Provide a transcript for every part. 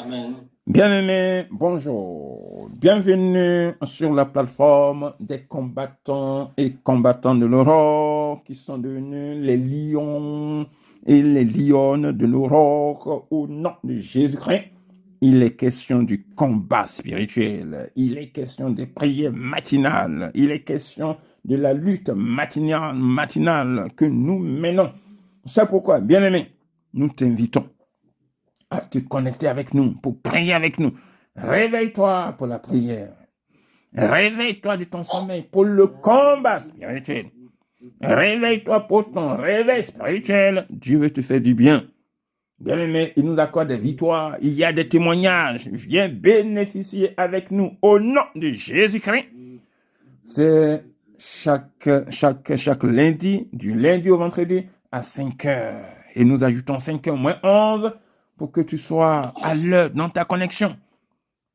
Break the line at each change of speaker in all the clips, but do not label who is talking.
Amen.
Bien-aimés, bonjour. Bienvenue sur la plateforme des combattants et combattantes de l'aurore qui sont devenus les lions et les lionnes de l'aurore au nom de Jésus-Christ. Il est question du combat spirituel. Il est question des prières matinales. Il est question de la lutte matinale que nous menons. C'est pourquoi, bien-aimés, nous t'invitons à te connecter avec nous, pour prier avec nous. Réveille-toi pour la prière. Réveille-toi de ton sommeil pour le combat spirituel. Réveille-toi pour ton réveil spirituel. Dieu veut te faire du bien. Bien-aimé, il nous accorde des victoires. Il y a des témoignages. Viens bénéficier avec nous au nom de Jésus-Christ. C'est chaque lundi, du lundi au vendredi à 5 heures. Et nous ajoutons 5 heures moins 11 pour que tu sois à l'heure dans ta connexion.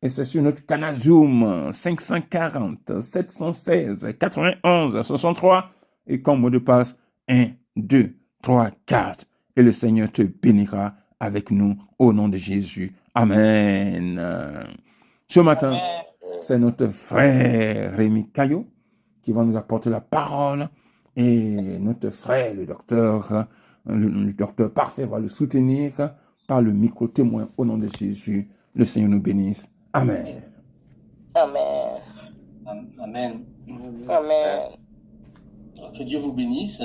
Et c'est sur notre canal Zoom 540 716 91 63 et comme mot de passe 1, 2, 3, 4. Et le Seigneur te bénira avec nous au nom de Jésus. Amen. Ce matin, c'est notre frère Rémi Caillot qui va nous apporter la parole et notre frère, le docteur Parfait va le soutenir par le micro-témoin au nom de Jésus. Le Seigneur nous bénisse. Amen.
Amen.
Amen.
Amen.
Alors, que Dieu vous bénisse.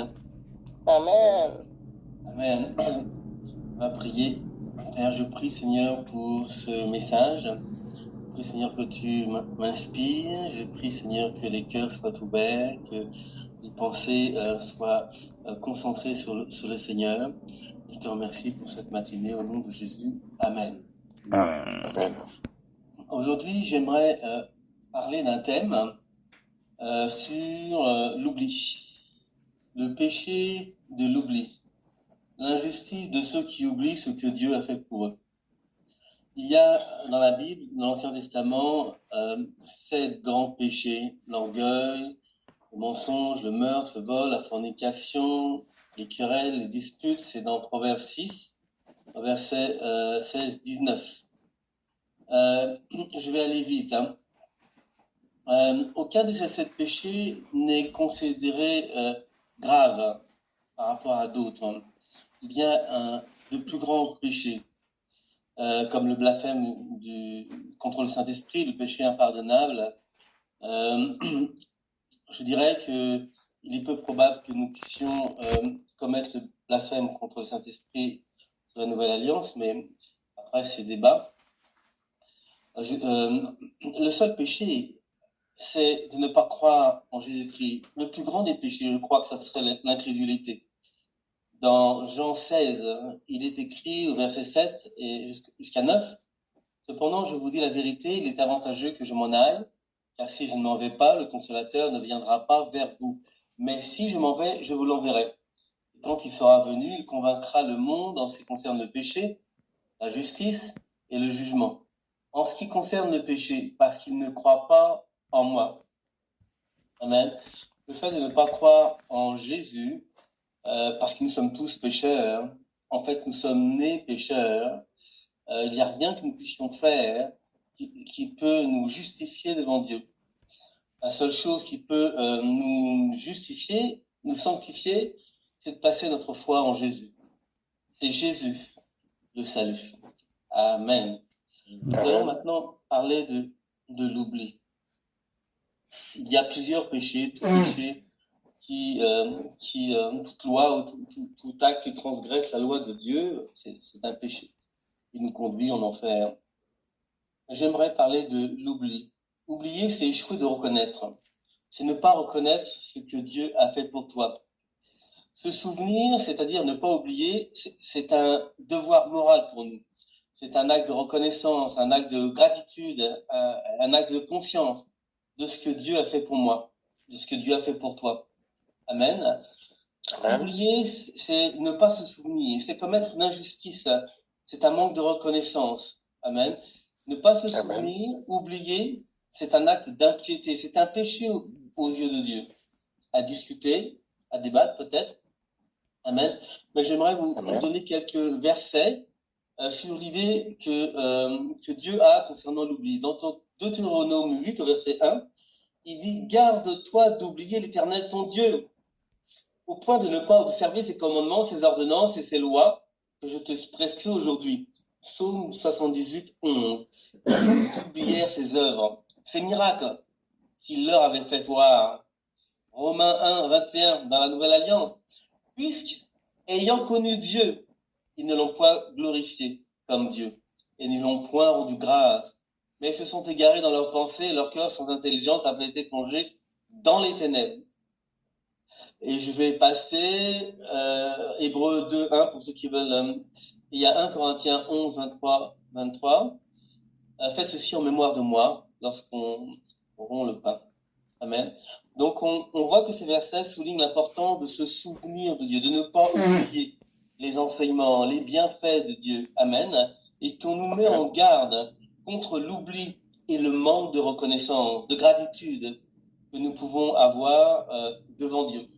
Amen.
Amen. On va prier. Père, je prie, Seigneur, pour ce message. Je prie, Seigneur, que tu m'inspires. Je prie, Seigneur, que les cœurs soient ouverts, que les pensées soient concentrées sur le Seigneur. Je te remercie pour cette matinée au nom de Jésus. Amen.
Amen.
Aujourd'hui, j'aimerais parler d'un thème sur l'oubli, le péché de l'oubli, l'injustice de ceux qui oublient ce que Dieu a fait pour eux. Il y a dans la Bible, dans l'Ancien Testament, 7 grands péchés: l'orgueil, le mensonge, le meurtre, le vol, la fornication, les querelles, les disputes. C'est dans Proverbe 6, versets 16-19. Je vais aller vite. Aucun de ces 7 péchés n'est considéré grave par rapport à d'autres. Il y a de plus grands péchés, comme le blasphème contre le Saint-Esprit, le péché impardonnable. Je dirais qu'il est peu probable que nous puissions commettre ce blasphème contre le Saint-Esprit sur la Nouvelle Alliance, mais après c'est débat. Le seul péché, c'est de ne pas croire en Jésus-Christ. Le plus grand des péchés, je crois que ça serait l'incrédulité. Dans Jean 16, il est écrit au verset 7 et jusqu'à 9, « Cependant, je vous dis la vérité, il est avantageux que je m'en aille, car si je ne m'en vais pas, le Consolateur ne viendra pas vers vous. Mais si je m'en vais, je vous l'enverrai. Quand il sera venu, il convaincra le monde en ce qui concerne le péché, la justice et le jugement. En ce qui concerne le péché, parce qu'il ne croit pas en moi. » Amen. Le fait de ne pas croire en Jésus, parce que nous sommes tous pécheurs, en fait nous sommes nés pécheurs, il n'y a rien que nous puissions faire qui peut nous justifier devant Dieu. La seule chose qui peut nous justifier, nous sanctifier, c'est de placer notre foi en Jésus. C'est Jésus, le salut. Amen. Nous allons maintenant parler de l'oubli. Il y a plusieurs péchés, tout péché toute loi ou tout acte qui transgresse la loi de Dieu, c'est un péché. Il nous conduit en enfer. J'aimerais parler de l'oubli. Oublier, c'est échouer de reconnaître. C'est ne pas reconnaître ce que Dieu a fait pour toi. Se souvenir, c'est-à-dire ne pas oublier, c'est un devoir moral pour nous. C'est un acte de reconnaissance, un acte de gratitude, un acte de confiance de ce que Dieu a fait pour moi, de ce que Dieu a fait pour toi. Amen. Amen. Oublier, c'est ne pas se souvenir, c'est commettre une injustice, c'est un manque de reconnaissance. Amen. Ne pas se souvenir, oublier, c'est un acte d'impiété, c'est un péché aux yeux de Dieu. À discuter, à débattre peut-être. Amen. Mais j'aimerais vous donner quelques versets sur l'idée que Dieu a concernant l'oubli. Dans Deutéronome 8, au verset 1, il dit « Garde-toi d'oublier l'Éternel ton Dieu, au point de ne pas observer ses commandements, ses ordonnances et ses lois que je te prescris aujourd'hui. » Psaume 78, 11. Ils oublièrent ses œuvres, ses miracles qu'il leur avait fait voir. Romains 1, 21, dans la Nouvelle Alliance. Puisque, ayant connu Dieu, ils ne l'ont point glorifié comme Dieu, et ne l'ont point rendu grâce. Mais ils se sont égarés dans leurs pensées, et leur cœur sans intelligence avait été plongé dans les ténèbres. Et je vais passer Hébreux 2, 1 pour ceux qui veulent. Il y a 1 Corinthiens 11, 23. Faites ceci en mémoire de moi lorsqu'on rompt le pain. Amen. Donc on voit que ces versets soulignent l'importance de se souvenir de Dieu, de ne pas oublier les enseignements, les bienfaits de Dieu. Amen. Et qu'on nous met en garde contre l'oubli et le manque de reconnaissance, de gratitude que nous pouvons avoir devant Dieu.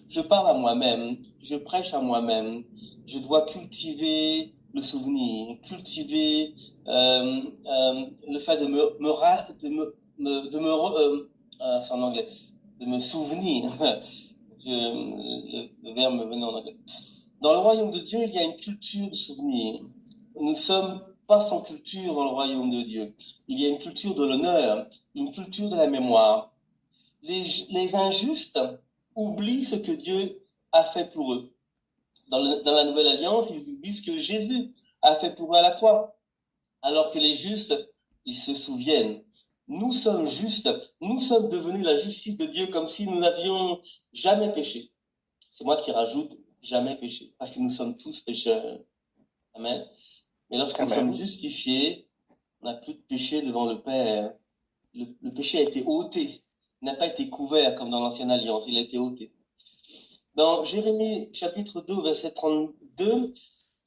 Je parle à moi-même, je prêche à moi-même, je dois cultiver le souvenir, cultiver le fait en anglais, de me souvenir. Le verbe me venait en anglais. Dans le royaume de Dieu, il y a une culture de souvenir. Nous ne sommes pas sans culture dans le royaume de Dieu. Il y a une culture de l'honneur, une culture de la mémoire. Les injustes oublient ce que Dieu a fait pour eux. Dans la Nouvelle Alliance, ils oublient ce que Jésus a fait pour eux à la croix. Alors que les justes, ils se souviennent. Nous sommes justes, nous sommes devenus la justice de Dieu comme si nous n'avions jamais péché. C'est moi qui rajoute jamais péché, parce que nous sommes tous pécheurs. Amen. Mais lorsque nous sommes justifiés, on n'a plus de péché devant le Père. Le péché a été ôté. Il n'a pas été couvert comme dans l'Ancienne Alliance, il a été ôté. Dans Jérémie chapitre 2, verset 32,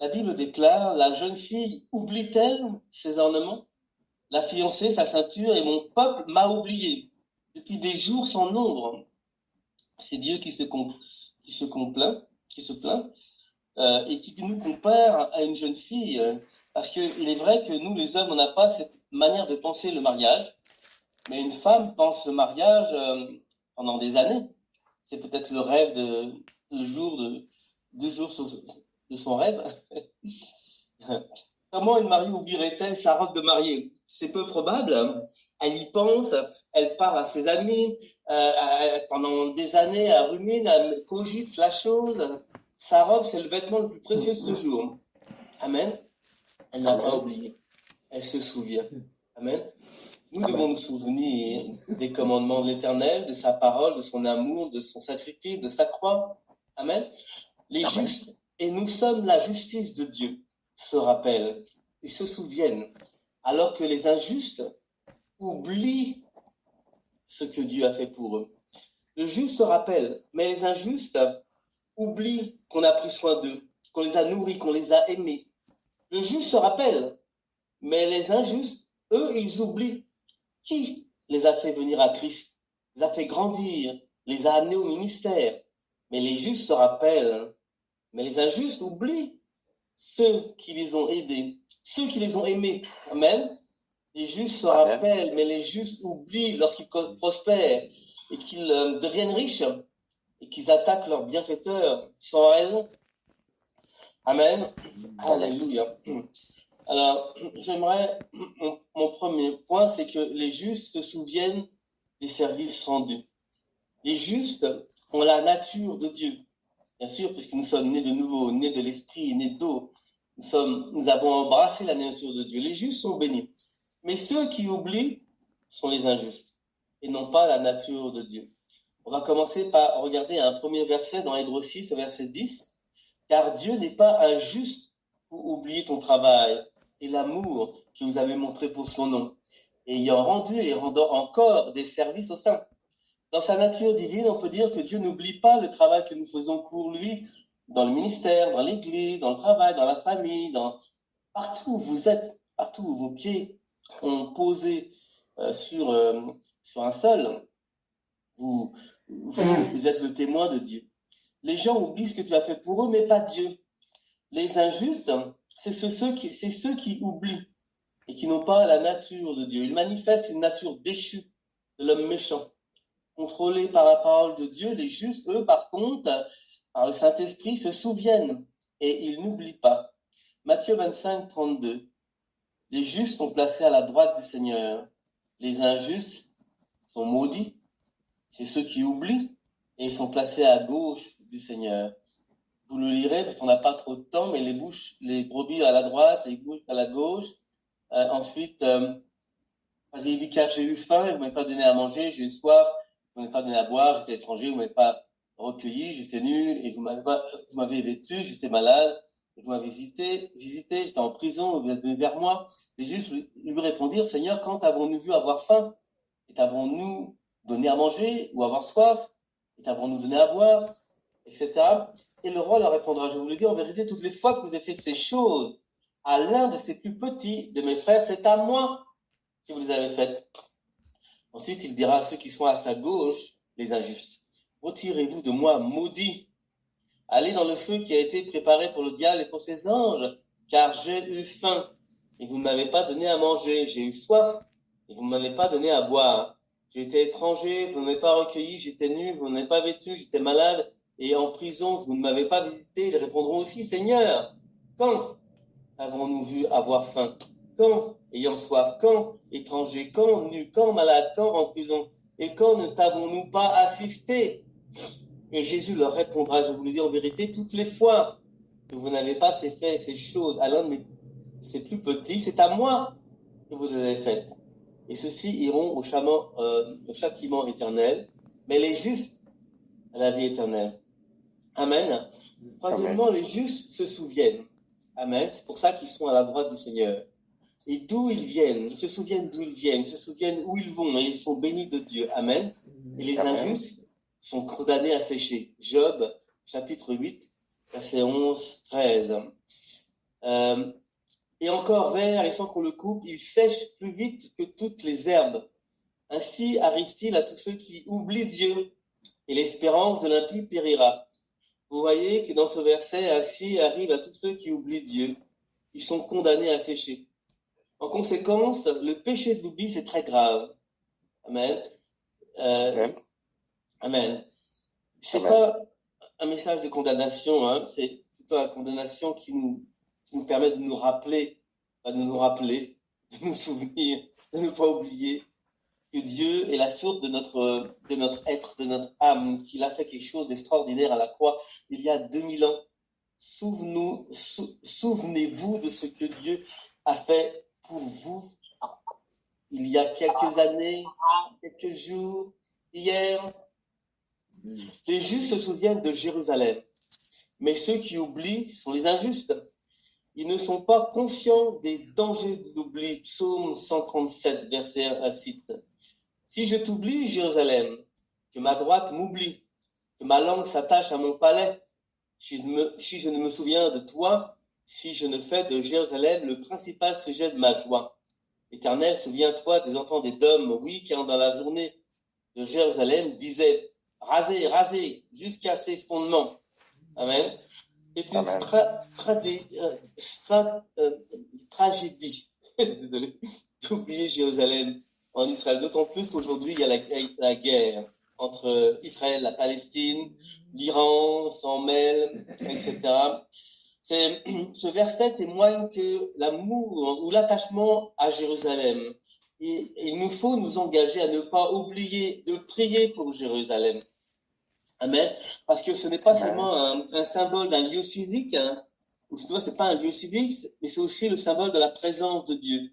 la Bible déclare « La jeune fille oublie-t-elle ses ornements? La fiancée, sa ceinture, et mon peuple m'a oublié. Depuis des jours sans nombre. » C'est Dieu qui se plaint, et qui nous compare à une jeune fille, parce qu'il est vrai que nous, les hommes, on n'a pas cette manière de penser le mariage, mais une femme pense le mariage pendant des années. C'est peut-être le rêve deux jours de son rêve. Comment une mariée oublierait-elle sa robe de mariée? C'est peu probable. Elle y pense, elle parle à ses amis, pendant des années, elle rumine, elle cogite la chose. Sa robe, c'est le vêtement le plus précieux de ce jour. Amen. Elle n'a pas oublié. Elle se souvient. Amen. Nous devons nous souvenir des commandements de l'Éternel, de sa parole, de son amour, de son sacrifice, de sa croix. Amen. Les justes, et nous sommes la justice de Dieu, se rappellent, ils se souviennent, alors que les injustes oublient ce que Dieu a fait pour eux. Le juste se rappelle, mais les injustes oublient qu'on a pris soin d'eux, qu'on les a nourris, qu'on les a aimés. Le juste se rappelle, mais les injustes, eux, ils oublient qui les a fait venir à Christ, les a fait grandir, les a amenés au ministère. Mais les justes se rappellent, mais les injustes oublient ceux qui les ont aidés, ceux qui les ont aimés. Amen. Les justes se rappellent, mais les justes oublient lorsqu'ils prospèrent et qu'ils deviennent riches et qu'ils attaquent leurs bienfaiteurs sans raison. Amen. Alléluia. Alors, mon premier point, c'est que les justes se souviennent des services rendus. Les justes ont la nature de Dieu. Bien sûr, puisque nous sommes nés de nouveau, nés de l'esprit, nés d'eau. Nous avons embrassé la nature de Dieu. Les justes sont bénis. Mais ceux qui oublient sont les injustes et non pas la nature de Dieu. On va commencer par regarder un premier verset dans Hébreux 6, verset 10. Car Dieu n'est pas injuste pour oublier ton travail et l'amour que vous avez montré pour son nom, ayant rendu et rendant encore des services aux saints. Dans sa nature divine, on peut dire que Dieu n'oublie pas le travail que nous faisons pour lui, dans le ministère, dans l'église, dans le travail, dans la famille, partout où vous êtes, partout où vos pieds ont posé sur un sol, vous êtes le témoin de Dieu. Les gens oublient ce que tu as fait pour eux, mais pas Dieu. Les injustes c'est ceux qui oublient et qui n'ont pas la nature de Dieu. Ils manifestent une nature déchue de l'homme méchant. Contrôlés par la parole de Dieu, les justes, eux, par contre, par le Saint-Esprit, se souviennent et ils n'oublient pas. Matthieu 25, 32. Les justes sont placés à la droite du Seigneur. Les injustes sont maudits. C'est ceux qui oublient et ils sont placés à gauche du Seigneur. Vous le lirez parce qu'on n'a pas trop de temps, mais les brebis à la droite, les bouches à la gauche. Ensuite, il dit car j'ai eu faim et vous m'avez pas donné à manger, j'ai eu soif, vous m'avez pas donné à boire, j'étais étranger, vous m'avez pas recueilli, j'étais nu et vous m'avez vêtu, j'étais malade, et vous m'avez visité, j'étais en prison, vous êtes venu vers moi. Les justes lui répondirent, Seigneur, quand avons-nous vu avoir faim? Et t'avons-nous donné à manger ou avoir soif? Et t'avons-nous donné à boire? Etc. Et le roi leur répondra, je vous le dis en vérité, toutes les fois que vous avez fait ces choses à l'un de ces plus petits de mes frères, c'est à moi que vous les avez faites. Ensuite, il dira à ceux qui sont à sa gauche, les injustes, retirez-vous de moi, maudits. Allez dans le feu qui a été préparé pour le diable et pour ses anges, car j'ai eu faim et vous ne m'avez pas donné à manger. J'ai eu soif et vous ne m'avez pas donné à boire. J'étais étranger, vous ne m'avez pas recueilli. J'étais nu, vous ne m'avez pas vêtu. J'étais malade et en prison, vous ne m'avez pas visité. Ils répondront aussi, Seigneur, quand avons-nous vu avoir faim? Quand ayant soif? Quand étranger? Quand nu? Quand malade? Quand en prison? Et quand ne t'avons-nous pas assisté? Et Jésus leur répondra, je vous le dis en vérité, toutes les fois que vous n'avez pas fait ces choses à l'un de ces plus petits, c'est à moi que vous les avez faites. Et ceux-ci iront au châtiment éternel, mais les justes à la vie éternelle. Amen. Troisièmement,
Amen.
les justes se souviennent. Amen. C'est pour ça qu'ils sont à la droite du Seigneur. Et d'où ils viennent, ils se souviennent d'où ils viennent, ils se souviennent où ils vont, et ils sont bénis de Dieu. Amen. Et les
Amen.
injustes sont condamnés à sécher. Job, chapitre 8, versets 11, 13. Et encore vert, et sans qu'on le coupe, il sèche plus vite que toutes les herbes. Ainsi arrive-t-il à tous ceux qui oublient Dieu, et l'espérance de l'impie périra. Vous voyez que dans ce verset, ainsi arrive à tous ceux qui oublient Dieu. Ils sont condamnés à sécher. En conséquence, le péché de l'oubli, c'est très grave. Amen.
Amen.
Amen. C'est
Amen.
pas un message de condamnation, hein, c'est plutôt une condamnation qui nous permet de nous rappeler, de nous souvenir, de ne pas oublier que Dieu est la source de notre être, de notre âme, qu'il a fait quelque chose d'extraordinaire à la croix il y a 2000 ans. Souvenez-vous de ce que Dieu a fait pour vous il y a quelques années, quelques jours, hier. Les justes se souviennent de Jérusalem, mais ceux qui oublient sont les injustes. Ils ne sont pas conscients des dangers de l'oubli. Psaume 137, verset 1 cite. Si je t'oublie, Jérusalem, que ma droite m'oublie, que ma langue s'attache à mon palais, si je ne me souviens de toi, si je ne fais de Jérusalem le principal sujet de ma joie. Éternel, souviens-toi des enfants d'Édom, oui, car dans la journée de Jérusalem disait rasez, rasez, jusqu'à ses fondements. Amen. C'est une tragédie, désolé, d'oublier Jérusalem en Israël, d'autant plus qu'aujourd'hui il y a la guerre entre Israël et la Palestine, l'Iran s'en mêle, etc. Ce verset témoigne que l'amour ou l'attachement à Jérusalem, et il nous faut nous engager à ne pas oublier de prier pour Jérusalem. Amen. Parce que ce n'est pas seulement un symbole d'un lieu physique, hein, ou c'est pas un lieu physique, mais c'est aussi le symbole de la présence de Dieu.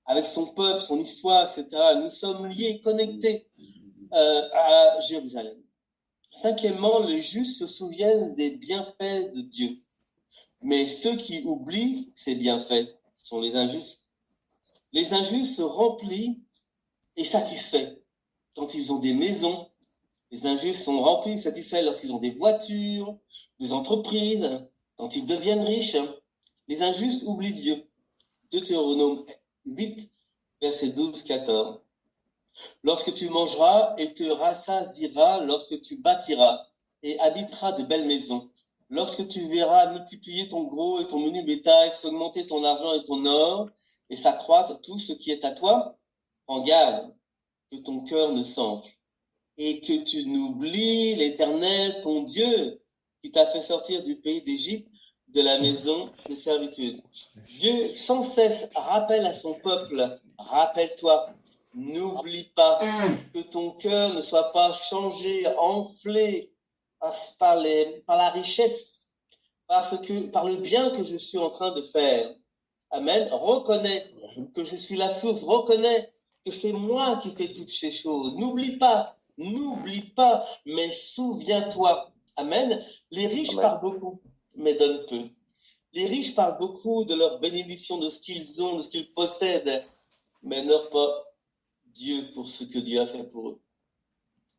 Avec son peuple, son histoire, etc. Nous sommes liés, connectés à Jérusalem. Cinquièmement, les justes se souviennent des bienfaits de Dieu. Mais ceux qui oublient ces bienfaits sont les injustes. Les injustes se remplissent et satisfaits quand ils ont des maisons. Les injustes sont remplis et satisfaits lorsqu'ils ont des voitures, des entreprises, quand ils deviennent riches. Les injustes oublient Dieu. Deutéronome 8, versets 12-14. Lorsque tu mangeras et te rassasieras, lorsque tu bâtiras et habiteras de belles maisons, Lorsque tu verras multiplier ton gros et ton menu bétail, s'augmenter ton argent et ton or, et s'accroître tout ce qui est à toi, prends garde que ton cœur ne s'enfle et que tu n'oublies l'Éternel, ton Dieu, qui t'a fait sortir du pays d'Égypte, de la maison de servitude. Dieu sans cesse rappelle à son peuple, rappelle-toi, n'oublie pas que ton cœur ne soit pas changé, enflé par la richesse, par le bien que je suis en train de faire. Amen. Reconnais que je suis la source, reconnais que c'est moi qui fais toutes ces choses. N'oublie pas, mais souviens-toi. Amen. Les riches parlent beaucoup, mais donnent peu. Les riches parlent beaucoup de leur bénédiction, de ce qu'ils ont, de ce qu'ils possèdent, mais n'ont pas Dieu pour ce que Dieu a fait pour eux.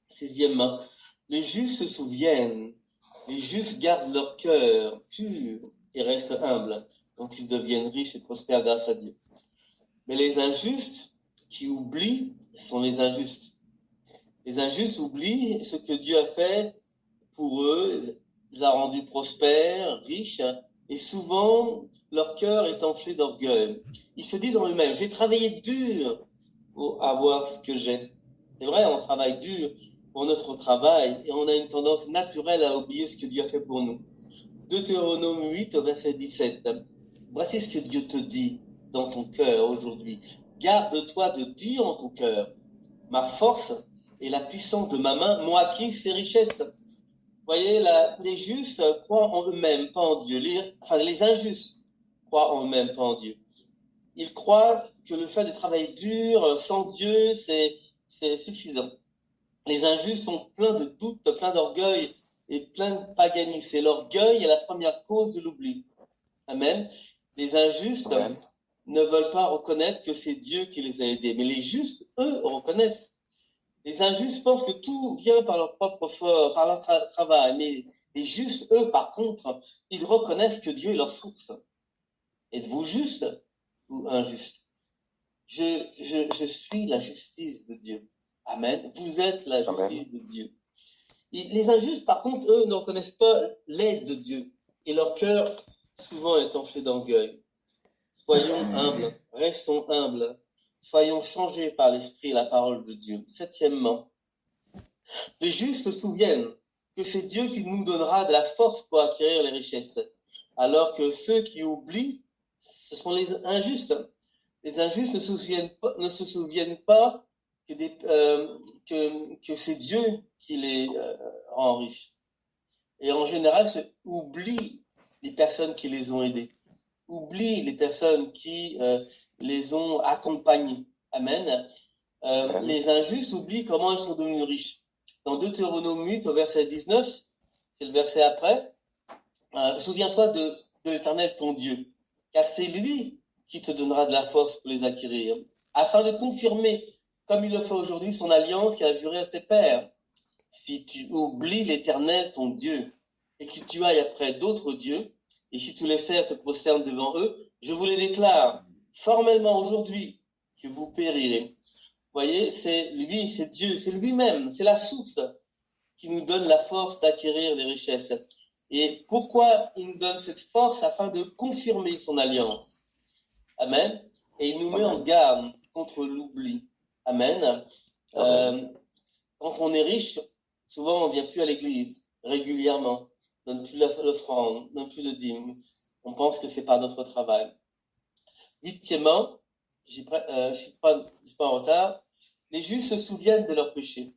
Sixièmement, les justes se souviennent, les justes gardent leur cœur pur et restent humbles quand ils deviennent riches et prospèrent grâce à Dieu. Mais les injustes qui oublient sont les injustes. Les injustes oublient ce que Dieu a fait pour eux, les a rendus prospères, riches, et souvent leur cœur est enflé d'orgueil. Ils se disent en eux-mêmes, j'ai travaillé dur pour avoir ce que j'ai. C'est vrai, on travaille dur pour notre travail et on a une tendance naturelle à oublier ce que Dieu a fait pour nous. Deutéronome 8 au verset 17. Voici ce que Dieu te dit dans ton cœur aujourd'hui. Garde-toi de dire en ton cœur, ma force et la puissance de ma main m'ont acquis ces richesses. Vous voyez, les justes croient en eux-mêmes, pas en Dieu. Les injustes croient en eux-mêmes, pas en Dieu. Ils croient que le fait de travailler dur sans Dieu, c'est suffisant. Les injustes sont pleins de doutes, pleins d'orgueil et pleins de paganisme. C'est l'orgueil est la première cause de l'oubli. Amen. Les injustes ne veulent pas reconnaître que c'est Dieu qui les a aidés. Mais les justes, eux, reconnaissent. Les injustes pensent que tout vient par leur propre force, par leur travail. Mais les justes, eux, par contre, ils reconnaissent que Dieu est leur source. Êtes-vous juste ou injuste? Je suis la justice de Dieu. Amen. Vous êtes la justice de Dieu. Les injustes, par contre, eux, ne reconnaissent pas l'aide de Dieu. Et leur cœur, souvent, est enflé d'orgueil. Soyons humbles, restons humbles. Soyons changés par l'Esprit et la parole de Dieu. Septièmement, les justes se souviennent que c'est Dieu qui nous donnera de la force pour acquérir les richesses. Alors que ceux qui oublient, ce sont les injustes. Les injustes ne se souviennent pas que c'est Dieu qui les rend riches. Et en général, oublient les personnes qui les ont aidés. Oublie les personnes qui les ont accompagnés. Amen. Les injustes oublient comment ils sont devenus riches. Dans Deutéronome 8 au verset 19, c'est le verset après, souviens-toi de l'Éternel ton Dieu, car c'est lui qui te donnera de la force pour les acquérir, afin de confirmer, comme il le fait aujourd'hui, son alliance qu'il a jurée à ses pères. Si tu oublies l'Éternel ton Dieu et que tu ailles après d'autres dieux, et si tu les sers te prosternes devant eux, je vous les déclare formellement aujourd'hui que vous périrez. Vous voyez, c'est lui, c'est Dieu, c'est lui-même, c'est la source qui nous donne la force d'acquérir les richesses. Et pourquoi il nous donne cette force? Afin de confirmer son alliance. Amen. Et il nous met en garde contre l'oubli. Amen. Quand on est riche, souvent on ne vient plus à l'église régulièrement. Donne plus l'offrande, donne plus de dîme. On pense que c'est pas notre travail. Huitièmement, je suis pas en retard, les justes se souviennent de leurs péchés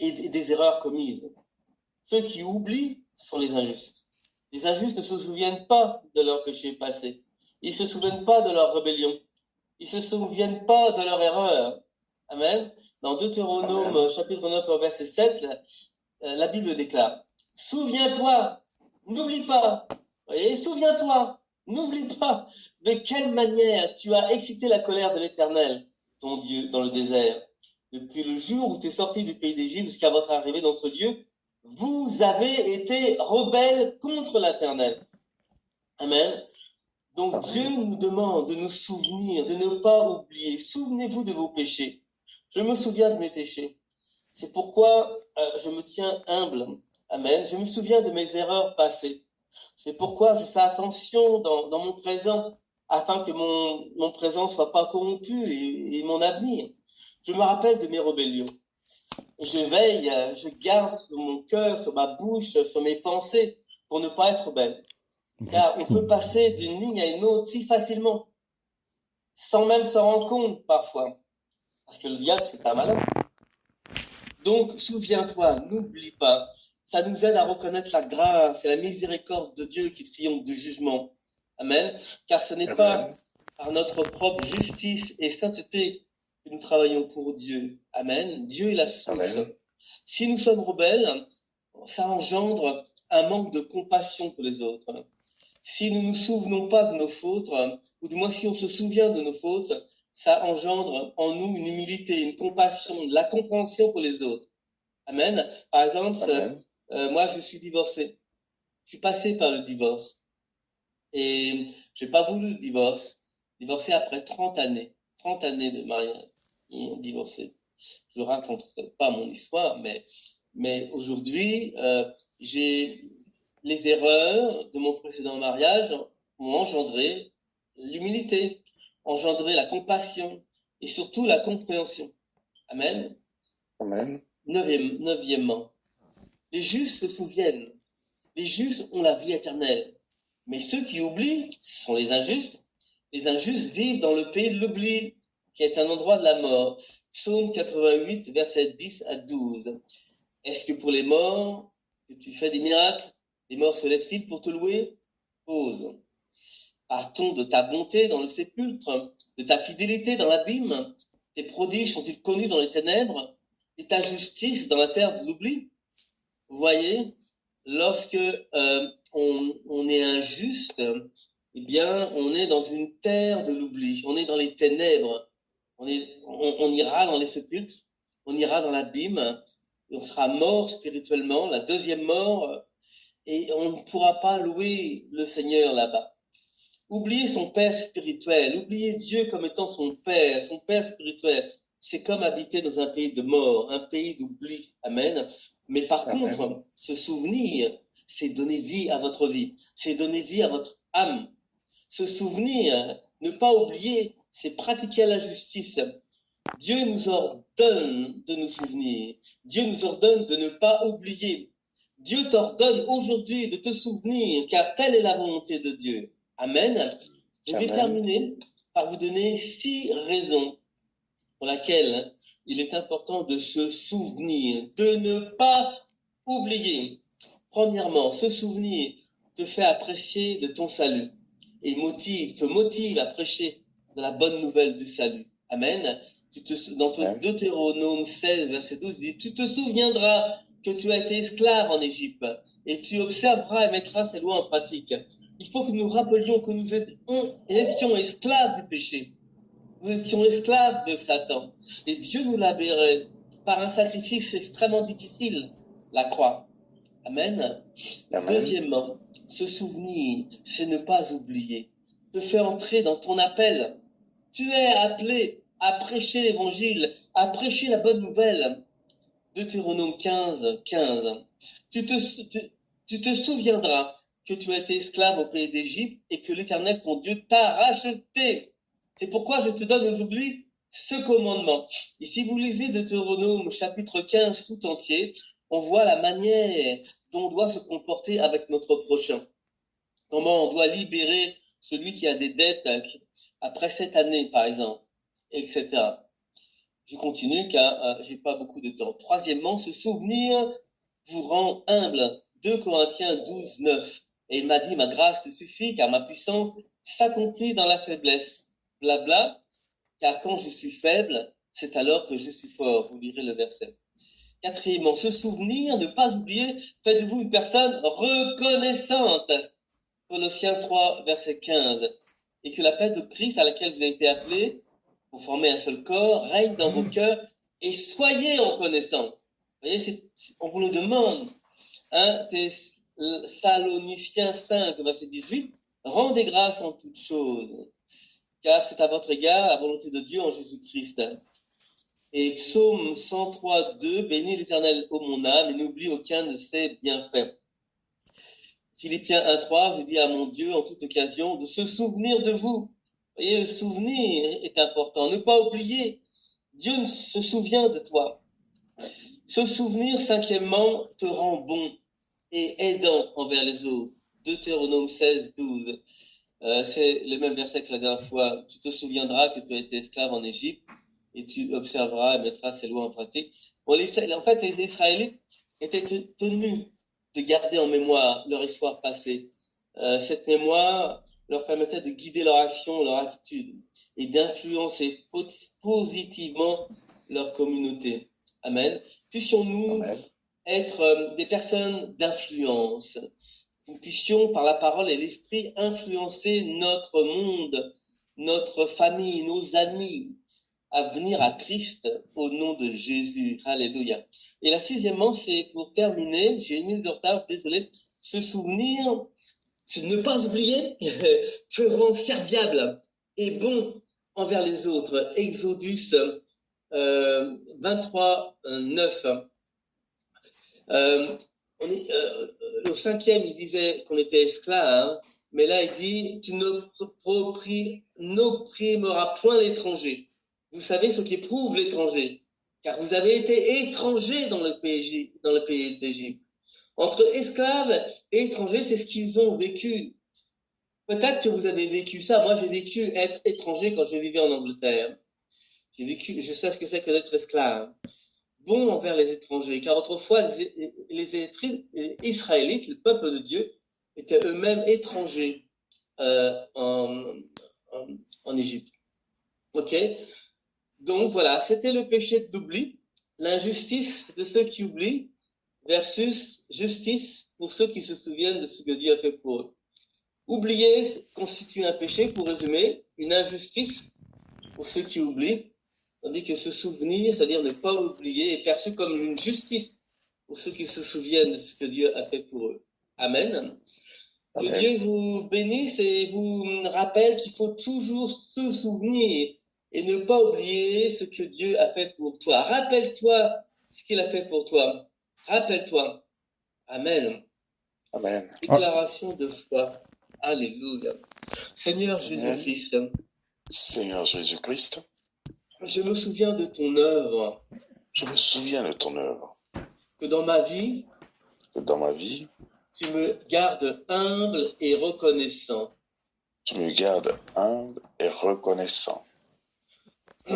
et des erreurs commises. Ceux qui oublient sont les injustes. Les injustes ne se souviennent pas de leurs péchés passés. Ils se souviennent pas de leur rébellion. Ils se souviennent pas de leur erreur. Amen. Dans Deutéronome, chapitre 9, verset 7, la Bible déclare: souviens-toi, n'oublie pas. Et souviens-toi, n'oublie pas de quelle manière tu as excité la colère de l'Éternel, ton Dieu, dans le désert. Depuis le jour où tu es sorti du pays d'Égypte jusqu'à votre arrivée dans ce lieu, vous avez été rebelles contre l'Éternel. Amen. Donc Dieu nous demande de nous souvenir, de ne pas oublier. Souvenez-vous de vos péchés. Je me souviens de mes péchés. C'est pourquoi je me tiens humble Amen. Je me souviens de mes erreurs passées. C'est pourquoi je fais attention dans mon présent, afin que mon présent ne soit pas corrompu et mon avenir. Je me rappelle de mes rébellions. Je veille, je garde sur mon cœur, sur ma bouche, sur mes pensées, pour ne pas être rebelle. Car on peut passer d'une ligne à une autre si facilement, sans même s'en rendre compte parfois. Parce que le diable, c'est un malin. Donc, souviens-toi, n'oublie pas. Ça nous aide à reconnaître la grâce et la miséricorde de Dieu qui triomphe du jugement. Amen. Car ce n'est pas par notre propre justice et sainteté que nous travaillons pour Dieu. Amen. Dieu est la source.
Amen.
Si nous sommes rebelles, ça engendre un manque de compassion pour les autres. Si nous ne nous souvenons pas de nos fautes, ou du moins si on se souvient de nos fautes, ça engendre en nous une humilité, une compassion, de la compréhension pour les autres. Amen. Par exemple, moi, je suis divorcé. Je suis passé par le divorce. Et j'ai pas voulu le divorce. Divorcé après 30 années. 30 années de mariage. Divorcé. Je raconterai pas mon histoire, mais aujourd'hui, j'ai les erreurs de mon précédent mariage ont engendré l'humilité, engendré la compassion et surtout la compréhension. Amen.
Amen.
Neuvièmement, les justes se souviennent. Les justes ont la vie éternelle. Mais ceux qui oublient, ce sont les injustes. Les injustes vivent dans le pays de l'oubli, qui est un endroit de la mort. Psaume 88, versets 10 à 12. Est-ce que pour les morts, que tu fais des miracles, les morts se lèvent-ils pour te louer? Pause. Parle-t-on de ta bonté dans le sépulcre, de ta fidélité dans l'abîme? Tes prodiges sont-ils connus dans les ténèbres? Et ta justice dans la terre de l'oubli? Vous voyez, lorsque on est injuste, eh bien, on est dans une terre de l'oubli, on est dans les ténèbres, on ira dans les sépulcres, on ira dans l'abîme, et on sera mort spirituellement, la deuxième mort, et on ne pourra pas louer le Seigneur là-bas. Oublier son Père spirituel, oublier Dieu comme étant son Père spirituel, c'est comme habiter dans un pays de mort, un pays d'oubli. Amen. Mais par contre, se souvenir, c'est donner vie à votre vie, c'est donner vie à votre âme. Se souvenir, ne pas oublier, c'est pratiquer la justice. Dieu nous ordonne de nous souvenir. Dieu nous ordonne de ne pas oublier. Dieu t'ordonne aujourd'hui de te souvenir, car telle est la volonté de Dieu. Amen. Je vais terminer par vous donner 6 raisons pour lesquelles il est important de se souvenir, de ne pas oublier. Premièrement, se souvenir te fait apprécier de ton salut et te motive à prêcher de la bonne nouvelle du salut. Amen. Dans Deutéronome 16, verset 12, dit « Tu te souviendras que tu as été esclave en Égypte et tu observeras et mettras ces lois en pratique. » Il faut que nous rappelions que nous étions esclaves du péché. Nous étions esclaves de Satan. Et Dieu nous l'a libéré par un sacrifice extrêmement difficile, la croix. Amen. Deuxièmement, se souvenir, c'est ne pas oublier. Te faire entrer dans ton appel. Tu es appelé à prêcher l'évangile, à prêcher la bonne nouvelle. Deutéronome 15, 15. Tu te souviendras que tu as été esclave au pays d'Égypte et que l'Éternel, ton Dieu, t'a racheté. C'est pourquoi je te donne aujourd'hui ce commandement. Et si vous lisez Deutéronome chapitre 15 tout entier, on voit la manière dont on doit se comporter avec notre prochain. Comment on doit libérer celui qui a des dettes après 7 années, par exemple, etc. Je continue car j'ai pas beaucoup de temps. Troisièmement, ce souvenir vous rend humble. 2 Corinthiens 12, 9. Et il m'a dit, ma grâce te suffit car ma puissance s'accomplit dans la faiblesse. Blabla, car quand je suis faible, c'est alors que je suis fort. Vous lirez le verset. Quatrièmement, se souvenir, ne pas oublier, fait de vous une personne reconnaissante. Colossiens 3, verset 15. Et que la paix de Christ à laquelle vous avez été appelés, pour former un seul corps, règne dans vos cœurs et soyez reconnaissants. Vous voyez, on vous le demande. Thessaloniciens 5, verset 18. Rendez grâce en toutes choses, car c'est à votre égard la volonté de Dieu en Jésus-Christ. Et psaume 103, 2, bénis l'Éternel, ô mon âme, et n'oublie aucun de ses bienfaits. Philippiens 1, 3, je dis à mon Dieu en toute occasion de se souvenir de vous. Vous voyez, le souvenir est important. Ne pas oublier. Dieu se souvient de toi. Ce souvenir, cinquièmement, te rend bon et aidant envers les autres. Deutéronome 16, 12. C'est le même verset que la dernière fois. Tu te souviendras que tu as été esclave en Égypte et tu observeras et mettras ces lois en pratique. Bon, en fait, les Israélites étaient tenus de garder en mémoire leur histoire passée. Cette mémoire leur permettait de guider leur action, leur attitude et d'influencer positivement leur communauté. Amen. Puissions-nous être des personnes d'influence. Nous puissions, par la parole et l'esprit, influencer notre monde, notre famille, nos amis, à venir à Christ au nom de Jésus. Alléluia. Et la sixièmement, c'est pour terminer, j'ai une minute de retard, désolé, se souvenir, ne pas oublier, te rend serviable et bon envers les autres. Exodus 23, 9. Au cinquième, il disait qu'on était esclave, hein, mais là, il dit, tu n'opprimeras point l'étranger. Vous savez ce qu'éprouve l'étranger, car vous avez été étrangers dans le pays d'Égypte. Entre esclaves et étrangers, c'est ce qu'ils ont vécu. Peut-être que vous avez vécu ça. Moi, j'ai vécu être étranger quand je vivais en Angleterre. Je sais ce que c'est que d'être esclave. Bon envers les étrangers, car autrefois, les Israélites, le peuple de Dieu, étaient eux-mêmes étrangers en Égypte. Ok? Donc voilà, c'était le péché de l'oubli, l'injustice de ceux qui oublient versus justice pour ceux qui se souviennent de ce que Dieu a fait pour eux. Oublier constitue un péché, pour résumer, une injustice pour ceux qui oublient, tandis que se souvenir, c'est-à-dire ne pas oublier, est perçu comme une justice pour ceux qui se souviennent de ce que Dieu a fait pour eux. Amen. Que Dieu vous bénisse et vous rappelle qu'il faut toujours se souvenir et ne pas oublier ce que Dieu a fait pour toi. Rappelle-toi ce qu'il a fait pour toi. Rappelle-toi. Amen.
Amen.
Déclaration de foi. Alléluia. Seigneur Jésus-Christ.
Seigneur Jésus-Christ.
Je me souviens de ton œuvre.
Je me souviens de ton œuvre.
Que dans ma vie,
tu
me gardes humble et reconnaissant.
Tu me gardes humble et reconnaissant.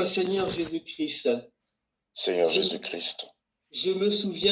Seigneur Jésus-Christ.
Seigneur Jésus-Christ.
Je me souviens